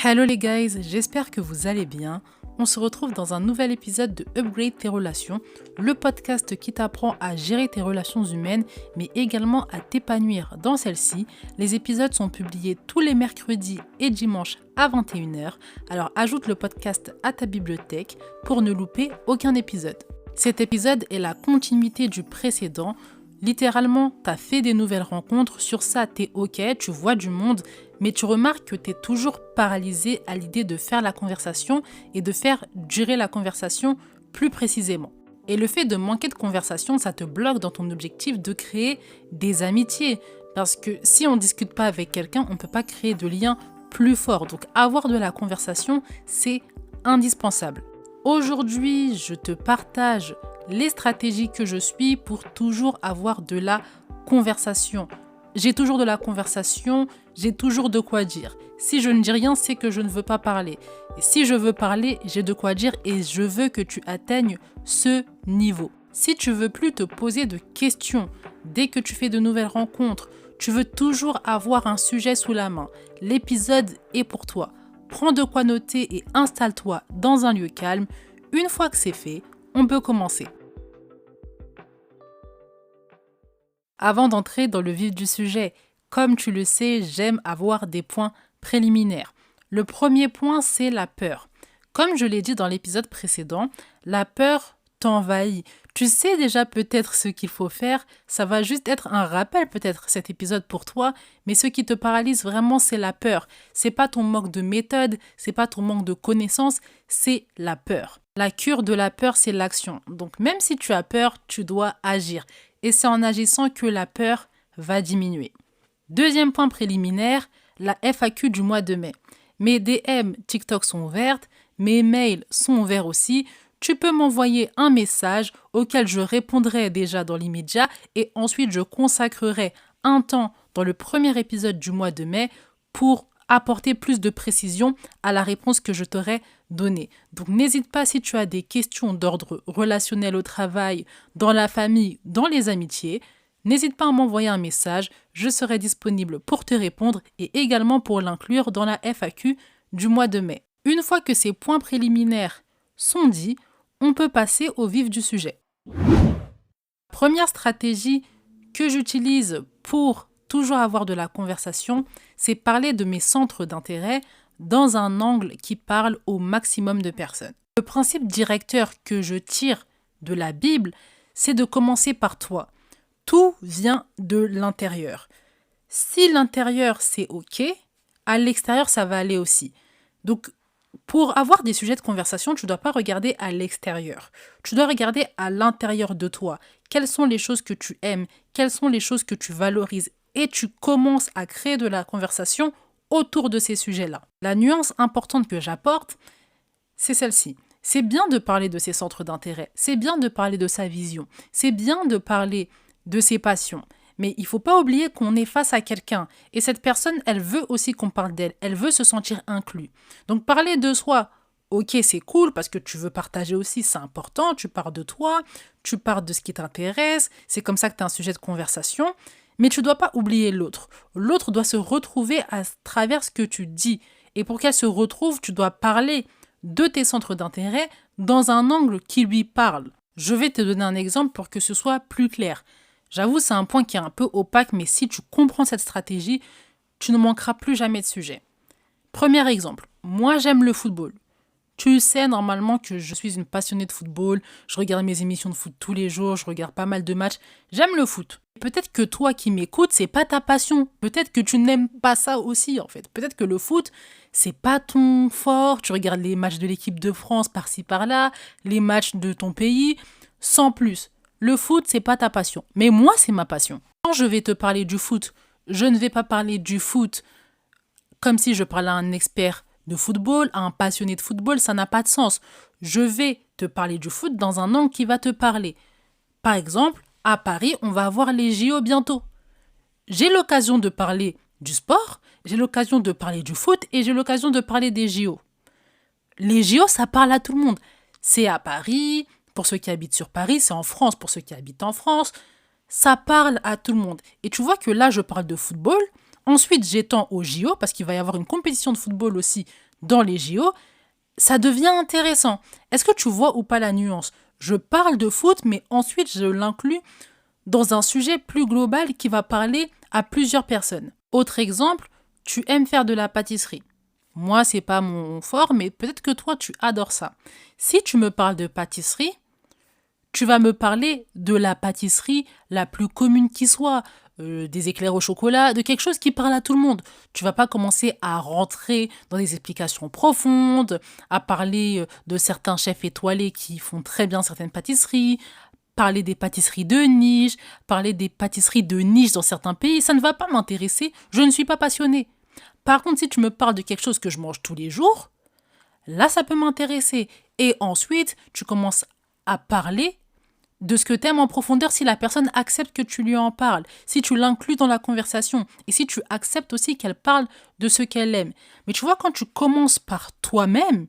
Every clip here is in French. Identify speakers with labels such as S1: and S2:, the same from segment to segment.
S1: Hello les guys, j'espère que vous allez bien. On se retrouve dans un nouvel épisode de Upgrade tes relations, le podcast qui t'apprend à gérer tes relations humaines, mais également à t'épanouir dans celles-ci. Les épisodes sont publiés tous les mercredis et dimanches à 21h, alors ajoute le podcast à ta bibliothèque pour ne louper aucun épisode. Cet épisode est la continuité du précédent. Littéralement, t'as fait des nouvelles rencontres, sur ça t'es ok, tu vois du monde, mais tu remarques que t'es toujours paralysé à l'idée de faire la conversation et de faire durer la conversation plus précisément. Et le fait de manquer de conversation, ça te bloque dans ton objectif de créer des amitiés. Parce que si on ne discute pas avec quelqu'un, on ne peut pas créer de liens plus forts. Donc avoir de la conversation, c'est indispensable. Aujourd'hui, je te partage les stratégies que je suis pour toujours avoir de la conversation. J'ai toujours de la conversation, j'ai toujours de quoi dire. Si je ne dis rien, c'est que je ne veux pas parler. Et si je veux parler, j'ai de quoi dire et je veux que tu atteignes ce niveau. Si tu veux plus te poser de questions dès que tu fais de nouvelles rencontres, tu veux toujours avoir un sujet sous la main, l'épisode est pour toi. Prends de quoi noter et installe-toi dans un lieu calme. Une fois que c'est fait, on peut commencer. Avant d'entrer dans le vif du sujet, comme tu le sais, j'aime avoir des points préliminaires. Le premier point, c'est la peur. Comme je l'ai dit dans l'épisode précédent, la peur t'envahit. Tu sais déjà peut-être ce qu'il faut faire, ça va juste être un rappel peut-être cet épisode pour toi, mais ce qui te paralyse vraiment c'est la peur. C'est pas ton manque de méthode, c'est pas ton manque de connaissances, c'est la peur. La cure de la peur, c'est l'action. Donc même si tu as peur, tu dois agir. Et c'est en agissant que la peur va diminuer. Deuxième point préliminaire, la FAQ du mois de mai. Mes DM TikTok sont ouvertes, mes mails sont ouverts aussi. Tu peux m'envoyer un message auquel je répondrai déjà dans l'immédiat et ensuite je consacrerai un temps dans le premier épisode du mois de mai pour apporter plus de précision à la réponse que je t'aurai donnée. Donc n'hésite pas si tu as des questions d'ordre relationnel au travail, dans la famille, dans les amitiés. N'hésite pas à m'envoyer un message, je serai disponible pour te répondre et également pour l'inclure dans la FAQ du mois de mai. Une fois que ces points préliminaires sont dits, on peut passer au vif du sujet. Première stratégie que j'utilise pour toujours avoir de la conversation, c'est parler de mes centres d'intérêt dans un angle qui parle au maximum de personnes. Le principe directeur que je tire de la Bible, c'est de commencer par toi. Tout vient de l'intérieur. Si l'intérieur c'est ok, à l'extérieur ça va aller aussi. Donc pour avoir des sujets de conversation, tu ne dois pas regarder à l'extérieur. Tu dois regarder à l'intérieur de toi. Quelles sont les choses que tu aimes? Quelles sont les choses que tu valorises? Et tu commences à créer de la conversation autour de ces sujets-là. La nuance importante que j'apporte, c'est celle-ci. C'est bien de parler de ses centres d'intérêt. C'est bien de parler de sa vision. C'est bien de parler de ses passions. Mais il ne faut pas oublier qu'on est face à quelqu'un. Et cette personne, elle veut aussi qu'on parle d'elle. Elle veut se sentir inclus. Donc parler de soi, ok, c'est cool parce que tu veux partager aussi, c'est important. Tu parles de toi, tu parles de ce qui t'intéresse. C'est comme ça que tu as un sujet de conversation. Mais tu ne dois pas oublier l'autre. L'autre doit se retrouver à travers ce que tu dis. Et pour qu'elle se retrouve, tu dois parler de tes centres d'intérêt dans un angle qui lui parle. Je vais te donner un exemple pour que ce soit plus clair. J'avoue, c'est un point qui est un peu opaque, mais si tu comprends cette stratégie, tu ne manqueras plus jamais de sujet. Premier exemple, moi j'aime le football. Tu sais normalement que je suis une passionnée de football, je regarde mes émissions de foot tous les jours, je regarde pas mal de matchs, j'aime le foot. Peut-être que toi qui m'écoutes, c'est pas ta passion, peut-être que tu n'aimes pas ça aussi en fait. Peut-être que le foot, c'est pas ton fort, tu regardes les matchs de l'équipe de France par-ci par-là, les matchs de ton pays, sans plus. Le foot, c'est pas ta passion. Mais moi, c'est ma passion. Quand je vais te parler du foot, je ne vais pas parler du foot comme si je parlais à un expert de football, à un passionné de football. Ça n'a pas de sens. Je vais te parler du foot dans un angle qui va te parler. Par exemple, à Paris, on va avoir les JO bientôt. J'ai l'occasion de parler du sport, j'ai l'occasion de parler du foot et j'ai l'occasion de parler des JO. Les JO, ça parle à tout le monde. C'est à Paris. Pour ceux qui habitent sur Paris, c'est en France pour ceux qui habitent en France. Ça parle à tout le monde. Et tu vois que là, je parle de football. Ensuite, j'étends au JO parce qu'il va y avoir une compétition de football aussi dans les JO, ça devient intéressant. Est-ce que tu vois ou pas la nuance? Je parle de foot, mais ensuite je l'inclus dans un sujet plus global qui va parler à plusieurs personnes. Autre exemple, tu aimes faire de la pâtisserie. Moi, c'est pas mon fort, mais peut-être que toi, tu adores ça. Si tu me parles de pâtisserie, tu vas me parler de la pâtisserie la plus commune qui soit, des éclairs au chocolat, de quelque chose qui parle à tout le monde. Tu vas pas commencer à rentrer dans des explications profondes, à parler de certains chefs étoilés qui font très bien certaines pâtisseries, parler des pâtisseries de niche, parler des pâtisseries de niche dans certains pays. Ça ne va pas m'intéresser, je ne suis pas passionnée. Par contre, si tu me parles de quelque chose que je mange tous les jours, là, ça peut m'intéresser. Et ensuite, tu commences à parler de ce que tu aimes en profondeur si la personne accepte que tu lui en parles, si tu l'inclus dans la conversation et si tu acceptes aussi qu'elle parle de ce qu'elle aime. Mais tu vois, quand tu commences par toi-même,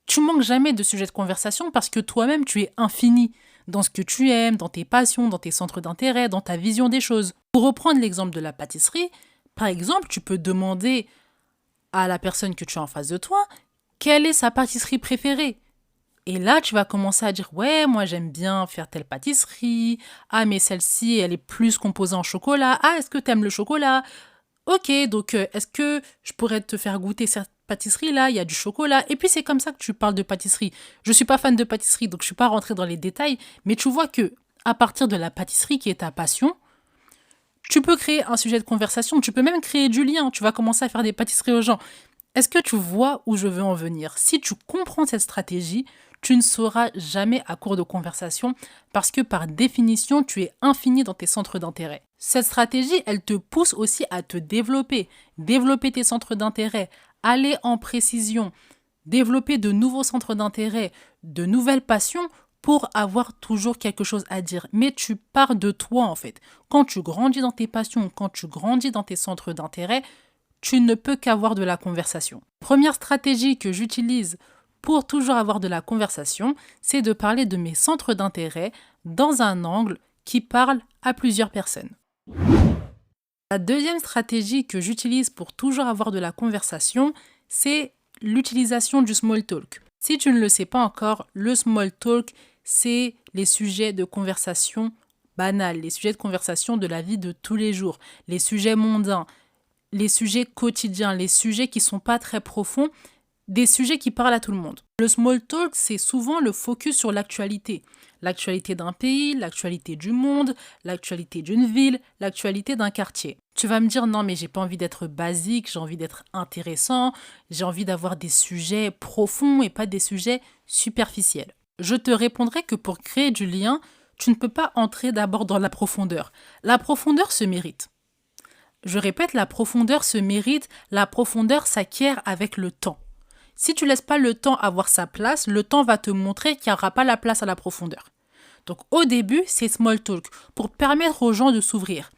S1: tu manques jamais de sujet de conversation parce que toi-même, tu es infini dans ce que tu aimes, dans tes passions, dans tes centres d'intérêt, dans ta vision des choses. Pour reprendre l'exemple de la pâtisserie, par exemple, tu peux demander à la personne que tu as en face de toi quelle est sa pâtisserie préférée. Et là, tu vas commencer à dire, ouais, moi j'aime bien faire telle pâtisserie. Ah, mais celle-ci, elle est plus composée en chocolat. Ah, est-ce que tu aimes le chocolat? Ok, donc est-ce que je pourrais te faire goûter cette pâtisserie-là? Il y a du chocolat. Et puis c'est comme ça que tu parles de pâtisserie. Je ne suis pas fan de pâtisserie, donc je ne suis pas rentrée dans les détails. Mais tu vois que à partir de la pâtisserie qui est ta passion, tu peux créer un sujet de conversation. Tu peux même créer du lien. Tu vas commencer à faire des pâtisseries aux gens. Est-ce que tu vois où je veux en venir? Si tu comprends cette stratégie, tu ne seras jamais à court de conversation parce que par définition, tu es infini dans tes centres d'intérêt. Cette stratégie, elle te pousse aussi à te développer tes centres d'intérêt, aller en précision, développer de nouveaux centres d'intérêt, de nouvelles passions pour avoir toujours quelque chose à dire. Mais tu pars de toi en fait. Quand tu grandis dans tes passions, quand tu grandis dans tes centres d'intérêt, tu ne peux qu'avoir de la conversation. Première stratégie que j'utilise pour toujours avoir de la conversation, c'est de parler de mes centres d'intérêt dans un angle qui parle à plusieurs personnes. La deuxième stratégie que j'utilise pour toujours avoir de la conversation, c'est l'utilisation du small talk. Si tu ne le sais pas encore, le small talk, c'est les sujets de conversation banals, les sujets de conversation de la vie de tous les jours, les sujets mondains, les sujets quotidiens, les sujets qui ne sont pas très profonds, des sujets qui parlent à tout le monde. Le small talk, c'est souvent le focus sur l'actualité. L'actualité d'un pays, l'actualité du monde, l'actualité d'une ville, l'actualité d'un quartier. Tu vas me dire, non mais j'ai pas envie d'être basique, j'ai envie d'être intéressant, j'ai envie d'avoir des sujets profonds et pas des sujets superficiels. Je te répondrai que pour créer du lien, tu ne peux pas entrer d'abord dans la profondeur. La profondeur se mérite. Je répète, la profondeur se mérite, la profondeur s'acquiert avec le temps. Si tu laisses pas le temps avoir sa place, le temps va te montrer qu'il n'y aura pas la place à la profondeur. Donc au début, c'est small talk pour permettre aux gens de s'ouvrir.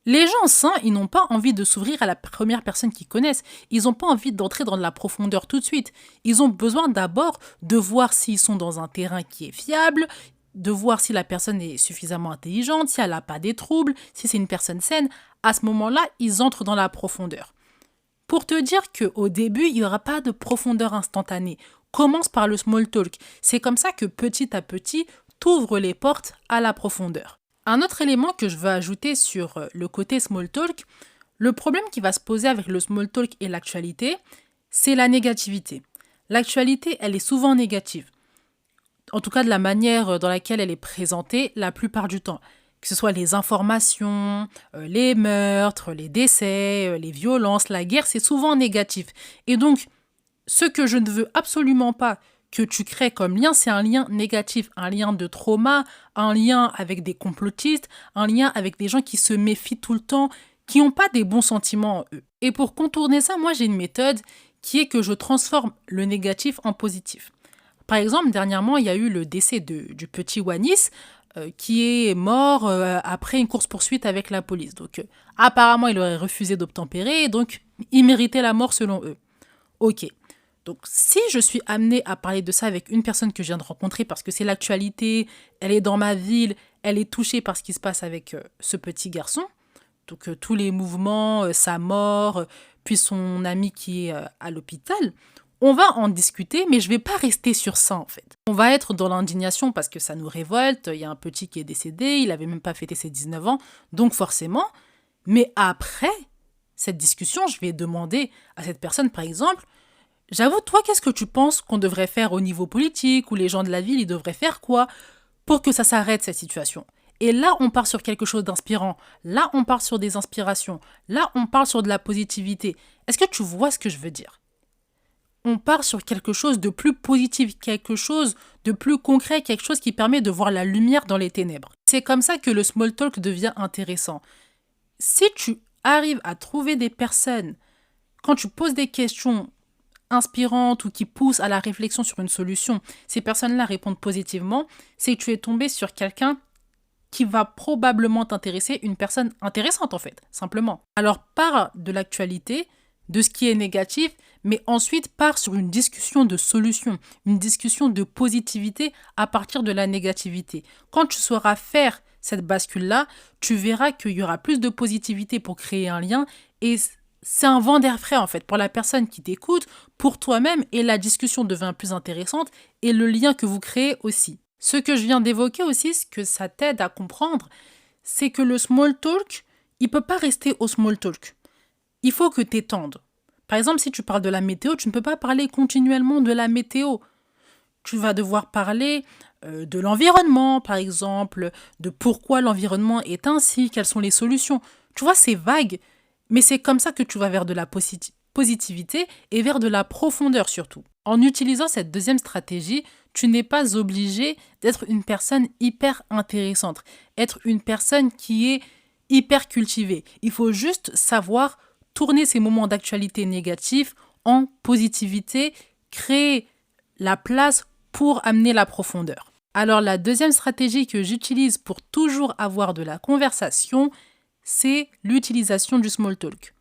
S1: Les gens sains, ils n'ont pas envie de s'ouvrir à la première personne qu'ils connaissent. Ils n'ont pas envie d'entrer dans la profondeur tout de suite. Ils ont besoin d'abord de voir s'ils sont dans un terrain qui est fiable, de voir si la personne est suffisamment intelligente, si elle n'a pas des troubles, si c'est une personne saine. À ce moment-là, ils entrent dans la profondeur. Pour te dire qu'au début, il n'y aura pas de profondeur instantanée. Commence par le small talk. C'est comme ça que petit à petit, t'ouvres les portes à la profondeur. Un autre élément que je veux ajouter sur le côté small talk, le problème qui va se poser avec le small talk et l'actualité, c'est la négativité. L'actualité, elle est souvent négative. En tout cas, de la manière dans laquelle elle est présentée la plupart du temps. Que ce soit les informations, les meurtres, les décès, les violences, la guerre, c'est souvent négatif. Et donc, ce que je ne veux absolument pas que tu crées comme lien, c'est un lien négatif, un lien de trauma, un lien avec des complotistes, un lien avec des gens qui se méfient tout le temps, qui n'ont pas des bons sentiments en eux. Et pour contourner ça, moi j'ai une méthode qui est que je transforme le négatif en positif. Par exemple, dernièrement, il y a eu le décès du petit Wanis, qui est mort après une course-poursuite avec la police. Donc, apparemment, il aurait refusé d'obtempérer, donc il méritait la mort selon eux. Ok. Donc, si je suis amenée à parler de ça avec une personne que je viens de rencontrer parce que c'est l'actualité, elle est dans ma ville, elle est touchée par ce qui se passe avec ce petit garçon, donc tous les mouvements, sa mort, puis son ami qui est à l'hôpital, on va en discuter, mais je vais pas rester sur ça en fait. On va être dans l'indignation parce que ça nous révolte, il y a un petit qui est décédé, il avait même pas fêté ses 19 ans, donc forcément, mais après cette discussion, je vais demander à cette personne par exemple, j'avoue, toi, qu'est-ce que tu penses qu'on devrait faire au niveau politique, ou les gens de la ville, ils devraient faire quoi pour que ça s'arrête cette situation? Et là, on part sur quelque chose d'inspirant. Là, on part sur des inspirations. Là, on part sur de la positivité. Est-ce que tu vois ce que je veux dire? On part sur quelque chose de plus positif, quelque chose de plus concret, quelque chose qui permet de voir la lumière dans les ténèbres. C'est comme ça que le small talk devient intéressant. Si tu arrives à trouver des personnes, quand tu poses des questions inspirantes ou qui poussent à la réflexion sur une solution, ces personnes-là répondent positivement, c'est que tu es tombé sur quelqu'un qui va probablement t'intéresser, une personne intéressante en fait, simplement. Alors pars de l'actualité, de ce qui est négatif, mais ensuite pars sur une discussion de solution, une discussion de positivité à partir de la négativité. Quand tu sauras faire cette bascule-là, tu verras qu'il y aura plus de positivité pour créer un lien et c'est un vent d'air frais en fait pour la personne qui t'écoute, pour toi-même et la discussion devient plus intéressante et le lien que vous créez aussi. Ce que je viens d'évoquer aussi, ce que ça t'aide à comprendre, c'est que le small talk, il peut pas rester au small talk. Il faut que tu étendes. Par exemple, si tu parles de la météo, tu ne peux pas parler continuellement de la météo. Tu vas devoir parler de l'environnement, par exemple, de pourquoi l'environnement est ainsi, quelles sont les solutions. Tu vois, c'est vague, mais c'est comme ça que tu vas vers de la positivité et vers de la profondeur surtout. En utilisant cette deuxième stratégie, tu n'es pas obligé d'être une personne hyper intéressante, être une personne qui est hyper cultivée. Il faut juste savoir tourner ces moments d'actualité négatifs en positivité, créer la place pour amener la profondeur. Alors la deuxième stratégie que j'utilise pour toujours avoir de la conversation, c'est l'utilisation du small talk.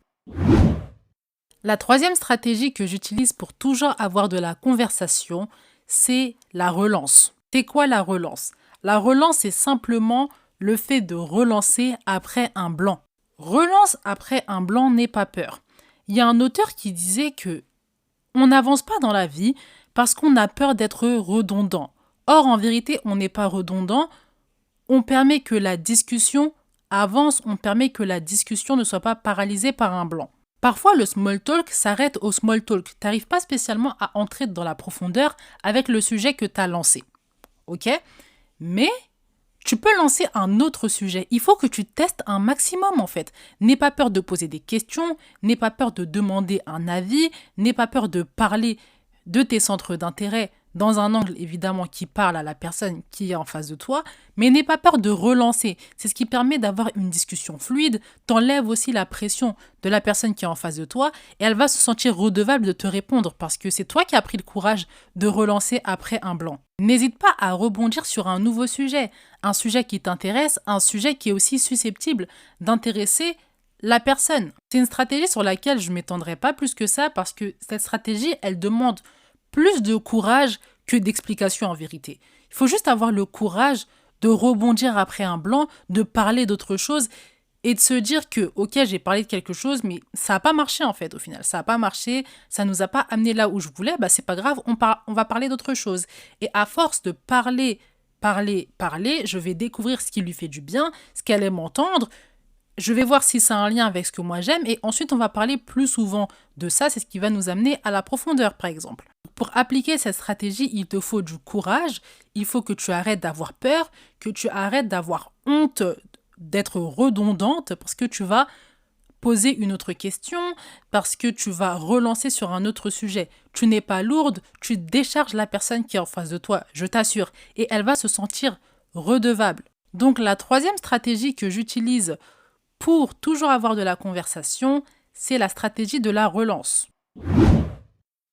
S1: La troisième stratégie que j'utilise pour toujours avoir de la conversation, c'est la relance. C'est quoi la relance? La relance, c'est simplement le fait de relancer après un blanc. Relance après un blanc, n'aie pas peur. Il y a un auteur qui disait que on n'avance pas dans la vie parce qu'on a peur d'être redondant. Or, en vérité, on n'est pas redondant. On permet que la discussion avance, on permet que la discussion ne soit pas paralysée par un blanc. Parfois, le small talk s'arrête au small talk. Tu n'arrives pas spécialement à entrer dans la profondeur avec le sujet que tu as lancé. Ok? Mais tu peux lancer un autre sujet. Il faut que tu testes un maximum en fait. N'aie pas peur de poser des questions, n'aie pas peur de demander un avis, n'aie pas peur de parler de tes centres d'intérêt dans un angle évidemment qui parle à la personne qui est en face de toi, mais n'aie pas peur de relancer. C'est ce qui permet d'avoir une discussion fluide, t'enlèves aussi la pression de la personne qui est en face de toi et elle va se sentir redevable de te répondre parce que c'est toi qui as pris le courage de relancer après un blanc. N'hésite pas à rebondir sur un nouveau sujet, un sujet qui t'intéresse, un sujet qui est aussi susceptible d'intéresser la personne. C'est une stratégie sur laquelle je ne m'étendrai pas plus que ça parce que cette stratégie, elle demande plus de courage que d'explication en vérité. Il faut juste avoir le courage de rebondir après un blanc, de parler d'autre chose et de se dire que, ok, j'ai parlé de quelque chose, mais ça n'a pas marché en fait au final. Ça n'a pas marché, ça ne nous a pas amené là où je voulais, bah c'est pas grave, on va parler d'autre chose. Et à force de parler, je vais découvrir ce qui lui fait du bien, ce qu'elle aime entendre. Je vais voir si ça a un lien avec ce que moi j'aime et ensuite on va parler plus souvent de ça, c'est ce qui va nous amener à la profondeur par exemple. Pour appliquer cette stratégie, il te faut du courage, il faut que tu arrêtes d'avoir peur, que tu arrêtes d'avoir honte d'être redondante parce que tu vas poser une autre question, parce que tu vas relancer sur un autre sujet. Tu n'es pas lourde, tu décharges la personne qui est en face de toi, je t'assure, et elle va se sentir redevable. Donc la troisième stratégie que j'utilise pour toujours avoir de la conversation, c'est la stratégie de la relance.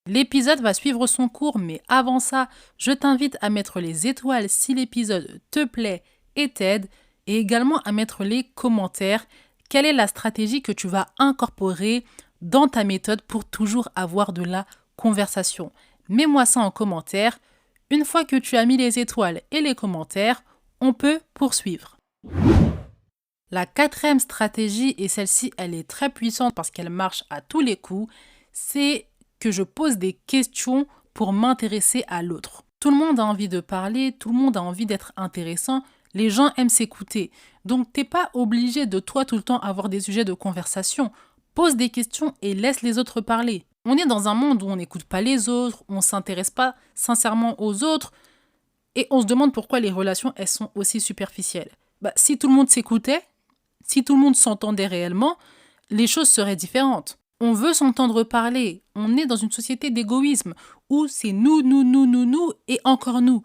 S1: L'épisode va suivre son cours, mais avant ça, je t'invite à mettre les étoiles si l'épisode te plaît et t'aide, et également à mettre les commentaires. Quelle est la stratégie que tu vas incorporer dans ta méthode pour toujours avoir de la conversation? Mets-moi ça en commentaire. Une fois que tu as mis les étoiles et les commentaires, on peut poursuivre. La quatrième stratégie, et celle-ci, elle est très puissante parce qu'elle marche à tous les coups, c'est que je pose des questions pour m'intéresser à l'autre. Tout le monde a envie de parler, tout le monde a envie d'être intéressant, les gens aiment s'écouter. Donc, t'es pas obligé de toi tout le temps avoir des sujets de conversation. Pose des questions et laisse les autres parler. On est dans un monde où on n'écoute pas les autres, on ne s'intéresse pas sincèrement aux autres, et on se demande pourquoi les relations, elles sont aussi superficielles. Si tout le monde s'écoutait, si tout le monde s'entendait réellement, les choses seraient différentes. On veut s'entendre parler. On est dans une société d'égoïsme où c'est nous et encore nous.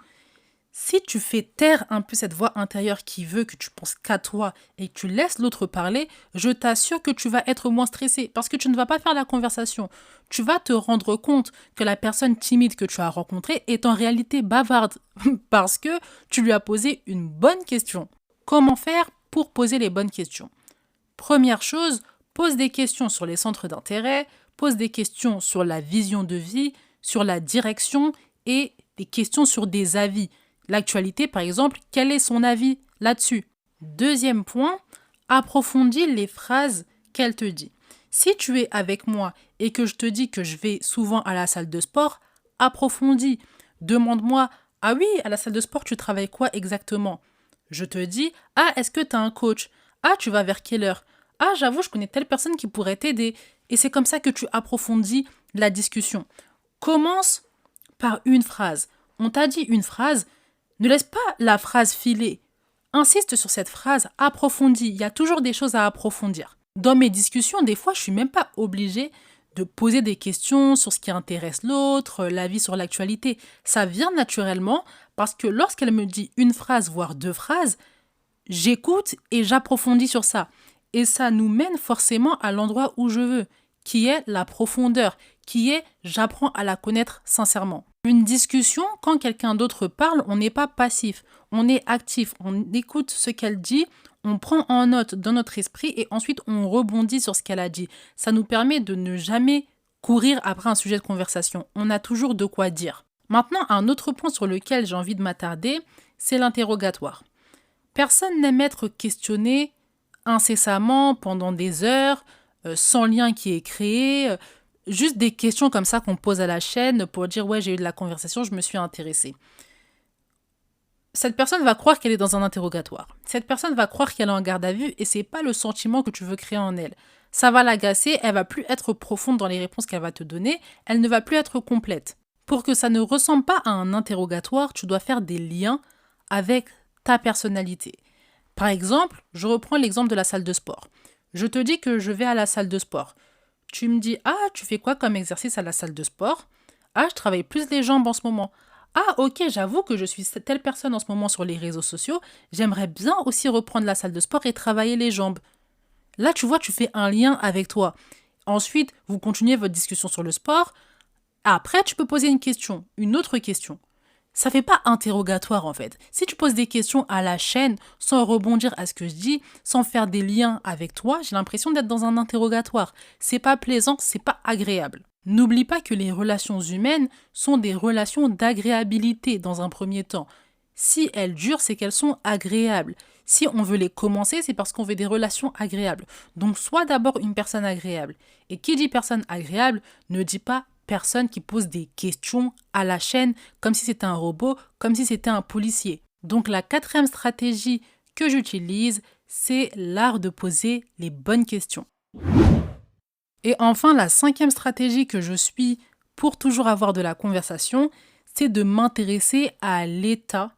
S1: Si tu fais taire un peu cette voix intérieure qui veut que tu penses qu'à toi et que tu laisses l'autre parler, je t'assure que tu vas être moins stressé parce que tu ne vas pas faire la conversation. Tu vas te rendre compte que la personne timide que tu as rencontrée est en réalité bavarde parce que tu lui as posé une bonne question. Comment faire pour poser les bonnes questions? Première chose, pose des questions sur les centres d'intérêt, pose des questions sur la vision de vie, sur la direction et des questions sur des avis. L'actualité, par exemple, quel est son avis là-dessus? Deuxième point, approfondis les phrases qu'elle te dit. Si tu es avec moi et que je te dis que je vais souvent à la salle de sport, approfondis. Demande-moi, ah oui, à la salle de sport, tu travailles quoi exactement? Je te dis, ah, est-ce que tu as un coach? Ah, tu vas vers quelle heure? Ah, j'avoue, je connais telle personne qui pourrait t'aider. Et c'est comme ça que tu approfondis la discussion. Commence par une phrase. On t'a dit une phrase, ne laisse pas la phrase filer. Insiste sur cette phrase, approfondis. Il y a toujours des choses à approfondir. Dans mes discussions, des fois, je suis même pas obligée de poser des questions sur ce qui intéresse l'autre, l'avis sur l'actualité. Ça vient naturellement parce que lorsqu'elle me dit une phrase, voire deux phrases, j'écoute et j'approfondis sur ça. Et ça nous mène forcément à l'endroit où je veux, qui est la profondeur, qui est j'apprends à la connaître sincèrement. Une discussion, quand quelqu'un d'autre parle, on n'est pas passif, on est actif, on écoute ce qu'elle dit, on prend en note dans notre esprit et ensuite on rebondit sur ce qu'elle a dit. Ça nous permet de ne jamais courir après un sujet de conversation. On a toujours de quoi dire. Maintenant, un autre point sur lequel j'ai envie de m'attarder, c'est l'interrogatoire. Personne n'aime être questionné incessamment pendant des heures, sans lien qui est créé, juste des questions comme ça qu'on pose à la chaîne pour dire ouais, j'ai eu de la conversation, je me suis intéressée. Cette personne va croire qu'elle est dans un interrogatoire. Cette personne va croire qu'elle est en garde à vue et c'est pas le sentiment que tu veux créer en elle. Ça va l'agacer, elle va plus être profonde dans les réponses qu'elle va te donner, elle ne va plus être complète. Pour que ça ne ressemble pas à un interrogatoire, tu dois faire des liens avec ta personnalité. Par exemple, je reprends l'exemple de la salle de sport. Je te dis que je vais à la salle de sport. Tu me dis, ah, tu fais quoi comme exercice à la salle de sport? Ah, je travaille plus les jambes en ce moment. Ah, ok, j'avoue que je suis telle personne en ce moment sur les réseaux sociaux. J'aimerais bien aussi reprendre la salle de sport et travailler les jambes. Là, tu vois, tu fais un lien avec toi. Ensuite, vous continuez votre discussion sur le sport. Après, tu peux poser une question, une autre question. Ça fait pas interrogatoire en fait. Si tu poses des questions à la chaîne sans rebondir à ce que je dis, sans faire des liens avec toi, j'ai l'impression d'être dans un interrogatoire. C'est pas plaisant, c'est pas agréable. N'oublie pas que les relations humaines sont des relations d'agréabilité dans un premier temps. Si elles durent, c'est qu'elles sont agréables. Si on veut les commencer, c'est parce qu'on veut des relations agréables. Donc sois d'abord une personne agréable. Et qui dit personne agréable ne dit pas personne qui pose des questions à la chaîne comme si c'était un robot, comme si c'était un policier. Donc la quatrième stratégie que j'utilise, c'est l'art de poser les bonnes questions. Et enfin, la cinquième stratégie que je suis pour toujours avoir de la conversation, c'est de m'intéresser à l'état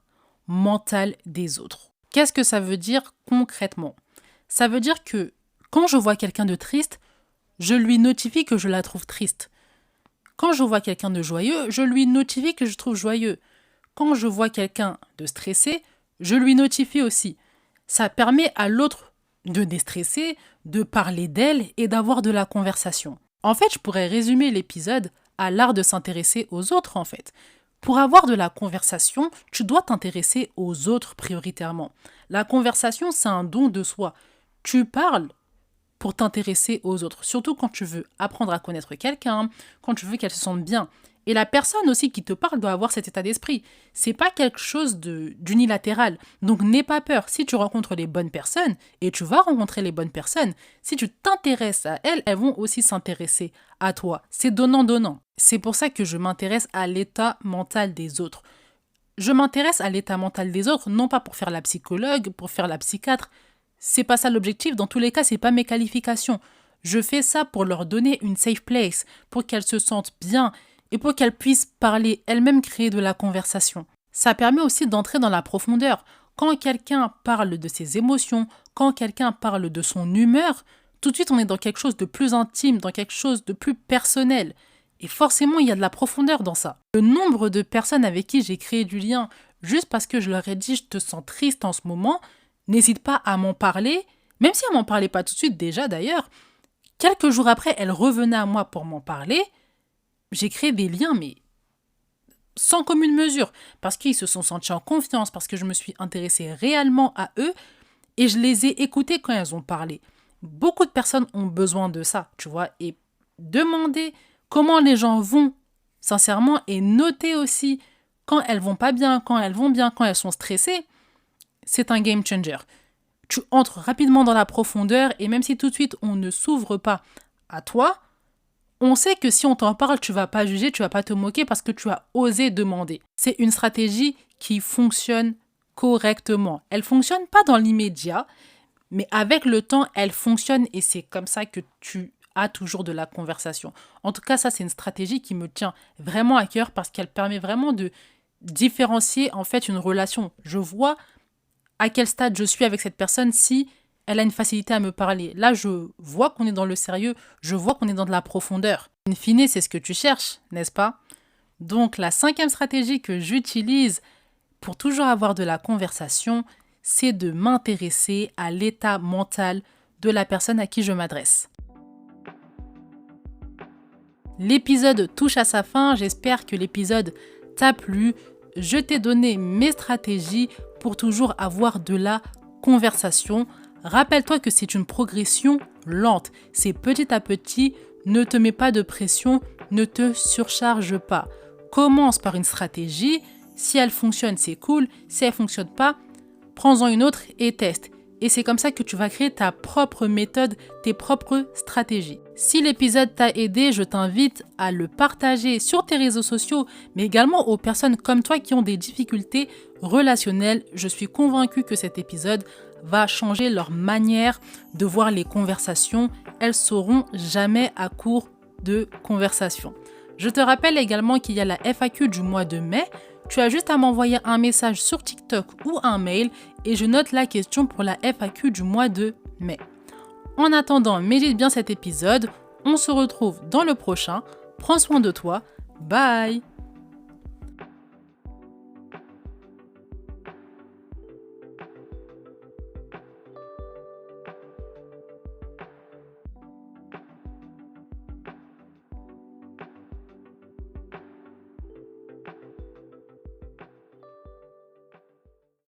S1: mental des autres. Qu'est-ce que ça veut dire concrètement? Ça veut dire que quand je vois quelqu'un de triste, je lui notifie que je la trouve triste. Quand je vois quelqu'un de joyeux, je lui notifie que je trouve joyeux. Quand je vois quelqu'un de stressé, je lui notifie aussi. Ça permet à l'autre de déstresser, de parler d'elle et d'avoir de la conversation. En fait, je pourrais résumer l'épisode à l'art de s'intéresser aux autres, en fait. Pour avoir de la conversation, tu dois t'intéresser aux autres prioritairement. La conversation, c'est un don de soi. Tu parles pour t'intéresser aux autres, surtout quand tu veux apprendre à connaître quelqu'un, quand tu veux qu'elle se sente bien. Et la personne aussi qui te parle doit avoir cet état d'esprit. C'est pas quelque chose d'unilatéral. Donc n'aie pas peur. Si tu rencontres les bonnes personnes, et tu vas rencontrer les bonnes personnes, si tu t'intéresses à elles, elles vont aussi s'intéresser à toi. C'est donnant-donnant. C'est pour ça que je m'intéresse à l'état mental des autres. Je m'intéresse à l'état mental des autres, non pas pour faire la psychologue, pour faire la psychiatre. C'est pas ça l'objectif. Dans tous les cas, c'est pas mes qualifications. Je fais ça pour leur donner une safe place, pour qu'elles se sentent bien et pour qu'elles puissent parler, elles-mêmes créer de la conversation. Ça permet aussi d'entrer dans la profondeur. Quand quelqu'un parle de ses émotions, quand quelqu'un parle de son humeur, tout de suite on est dans quelque chose de plus intime, dans quelque chose de plus personnel. Et forcément, il y a de la profondeur dans ça. Le nombre de personnes avec qui j'ai créé du lien juste parce que je leur ai dit « je te sens triste en ce moment », n'hésite pas à m'en parler, même si elles m'en parlaient pas tout de suite déjà d'ailleurs. Quelques jours après, elles revenaient à moi pour m'en parler. J'ai créé des liens, mais sans commune mesure, parce qu'ils se sont sentis en confiance, parce que je me suis intéressée réellement à eux et je les ai écoutés quand elles ont parlé. Beaucoup de personnes ont besoin de ça, tu vois, et demander comment les gens vont, sincèrement, et noter aussi quand elles vont pas bien, quand elles vont bien, quand elles sont stressées, c'est un game changer. Tu entres rapidement dans la profondeur et même si tout de suite on ne s'ouvre pas à toi, on sait que si on t'en parle, tu vas pas juger, tu vas pas te moquer parce que tu as osé demander. C'est une stratégie qui fonctionne correctement. Elle fonctionne pas dans l'immédiat, mais avec le temps, elle fonctionne et c'est comme ça que tu as toujours de la conversation. En tout cas, ça, c'est une stratégie qui me tient vraiment à cœur parce qu'elle permet vraiment de différencier en fait une relation. Je vois à quel stade je suis avec cette personne si elle a une facilité à me parler. Là, je vois qu'on est dans le sérieux, je vois qu'on est dans de la profondeur. In fine, c'est ce que tu cherches, n'est-ce pas? Donc, la 5e stratégie que j'utilise pour toujours avoir de la conversation, c'est de m'intéresser à l'état mental de la personne à qui je m'adresse. L'épisode touche à sa fin, j'espère que l'épisode t'a plu. Je t'ai donné mes stratégies pour toujours avoir de la conversation. Rappelle-toi que c'est une progression lente. C'est petit à petit, ne te mets pas de pression, ne te surcharge pas. Commence par une stratégie. Si elle fonctionne, c'est cool. Si elle ne fonctionne pas, prends-en une autre et teste. Et c'est comme ça que tu vas créer ta propre méthode, tes propres stratégies. Si l'épisode t'a aidé, je t'invite à le partager sur tes réseaux sociaux, mais également aux personnes comme toi qui ont des difficultés relationnelles. Je suis convaincue que cet épisode va changer leur manière de voir les conversations. Elles seront jamais à court de conversation. Je te rappelle également qu'il y a la FAQ du mois de mai. Tu as juste à m'envoyer un message sur TikTok ou un mail et je note la question pour la FAQ du mois de mai. En attendant, médite bien cet épisode. On se retrouve dans le prochain. Prends soin de toi. Bye!